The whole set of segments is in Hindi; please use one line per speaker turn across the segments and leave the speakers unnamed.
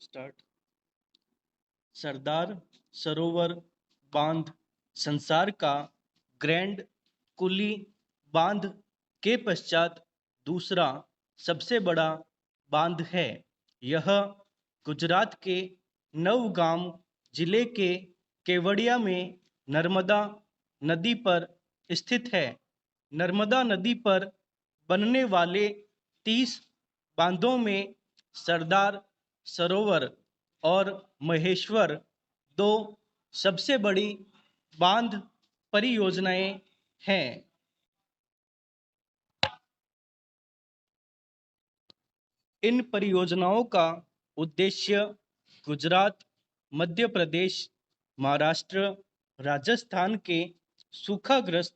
स्टार्ट। सरदार सरोवर बांध संसार का ग्रैंड कुली बांध के पश्चात दूसरा सबसे बड़ा बांध है। यह गुजरात के नवगाम जिले के केवड़िया में नर्मदा नदी पर स्थित है। नर्मदा नदी पर बनने वाले 30 बांधों में सरदार सरोवर और महेश्वर दो सबसे बड़ी बांध परियोजनाएं हैं। इन परियोजनाओं का उद्देश्य गुजरात, मध्य प्रदेश, महाराष्ट्र, राजस्थान के सूखाग्रस्त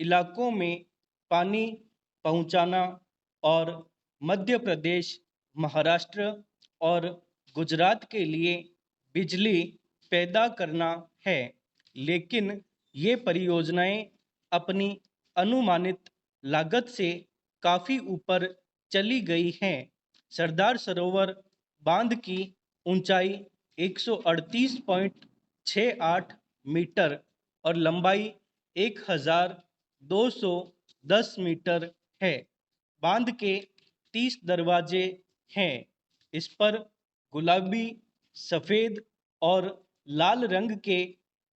इलाकों में पानी पहुंचाना और मध्य प्रदेश, महाराष्ट्र और गुजरात के लिए बिजली पैदा करना है। लेकिन ये परियोजनाएं अपनी अनुमानित लागत से काफ़ी ऊपर चली गई हैं। सरदार सरोवर बांध की ऊंचाई 138.68 मीटर और लंबाई 1210 मीटर है। बांध के 30 दरवाजे हैं। इस पर गुलाबी, सफ़ेद और लाल रंग के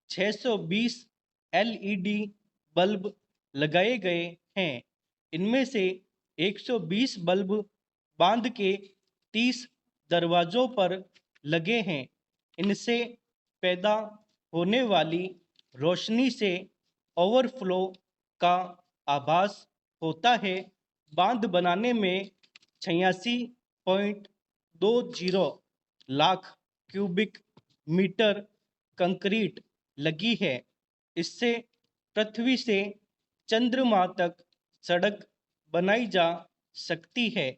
620 एलईडी बल्ब लगाए गए हैं। इनमें से 120 बल्ब बांध के 30 दरवाजों पर लगे हैं। इनसे पैदा होने वाली रोशनी से ओवरफ्लो का आभास होता है। बांध बनाने में 86.20 लाख क्यूबिक मीटर कंक्रीट लगी है। इससे पृथ्वी से चंद्रमा तक सड़क बनाई जा सकती है।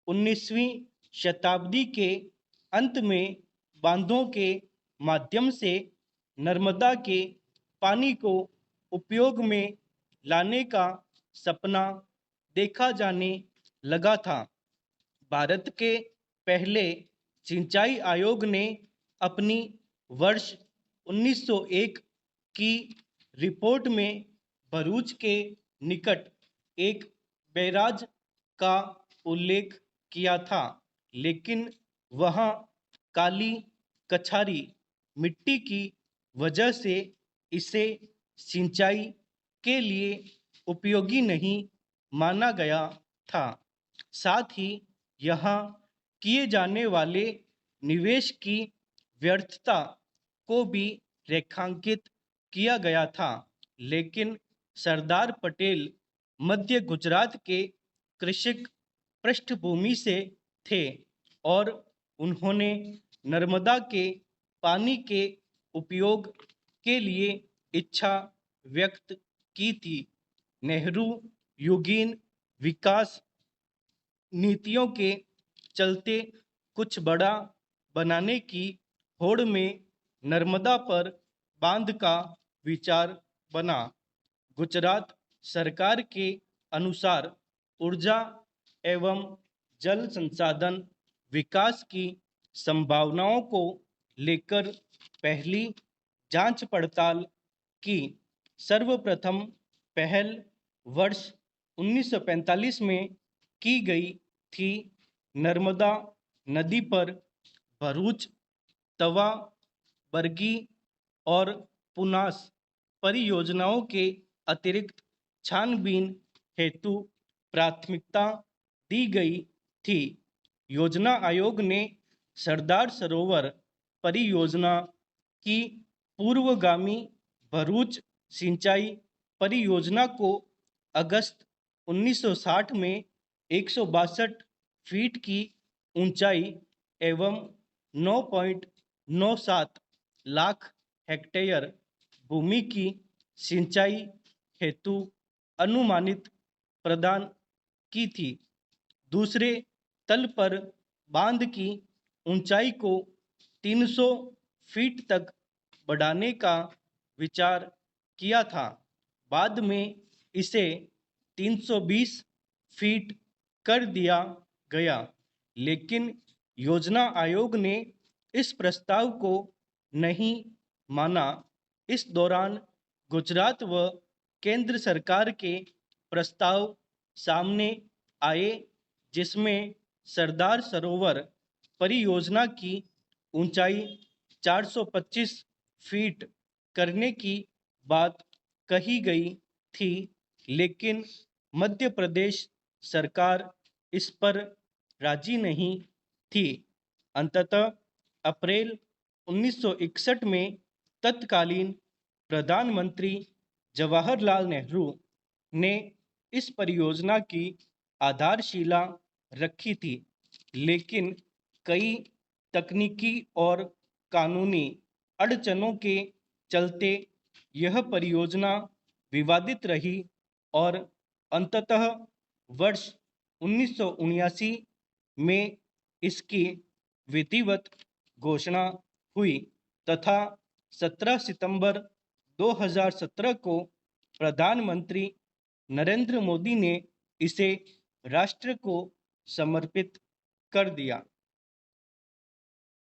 19वीं शताब्दी के अंत में बांधों के माध्यम से नर्मदा के पानी को उपयोग में लाने का सपना देखा जाने लगा था। भारत के पहले सिंचाई आयोग ने अपनी वर्ष 1901 की रिपोर्ट में भरूच के निकट एक बैराज का उल्लेख किया था, लेकिन वहाँ काली कछारी मिट्टी की वजह से इसे सिंचाई के लिए उपयोगी नहीं माना गया था। साथ ही यहाँ किए जाने वाले निवेश की व्यर्थता को भी रेखांकित किया गया था। लेकिन सरदार पटेल मध्य गुजरात के कृषक पृष्ठभूमि से थे और उन्होंने नर्मदा के पानी के उपयोग के लिए इच्छा व्यक्त की थी। नेहरू युगीन विकास नीतियों के चलते कुछ बड़ा बनाने की होड़ में नर्मदा पर बांध का विचार बना। गुजरात सरकार के अनुसार ऊर्जा एवं जल संसाधन विकास की संभावनाओं को लेकर पहली जांच पड़ताल की सर्वप्रथम पहल वर्ष 1945 में की गई थी। नर्मदा नदी पर भरूच, तवा, बरगी और पुनास परियोजनाओं के अतिरिक्त छानबीन हेतु प्राथमिकता दी गई थी। योजना आयोग ने सरदार सरोवर परियोजना की पूर्वगामी भरूच सिंचाई परियोजना को अगस्त 1960 में 162 फीट की ऊंचाई एवं 9.97 लाख हेक्टेयर भूमि की सिंचाई हेतु अनुमानित प्रदान की थी। दूसरे तल पर बांध की ऊंचाई को 300 फीट तक बढ़ाने का विचार किया था। बाद में इसे 320 फीट कर दिया गया, लेकिन योजना आयोग ने इस प्रस्ताव को नहीं माना। इस दौरान गुजरात व केंद्र सरकार के प्रस्ताव सामने आए, जिसमें सरदार सरोवर परियोजना की ऊंचाई 425 फीट करने की बात कही गई थी, लेकिन मध्य प्रदेश सरकार इस पर राजी नहीं थी। अंततः अप्रैल 1961 में तत्कालीन प्रधानमंत्री जवाहरलाल नेहरू ने इस परियोजना की आधारशिला रखी थी, लेकिन कई तकनीकी और कानूनी अड़चनों के चलते यह परियोजना विवादित रही और अंततः वर्ष 1979 में इसकी विधिवत घोषणा हुई तथा 17 सितंबर 2017 को प्रधानमंत्री नरेंद्र मोदी ने इसे राष्ट्र को समर्पित कर दिया।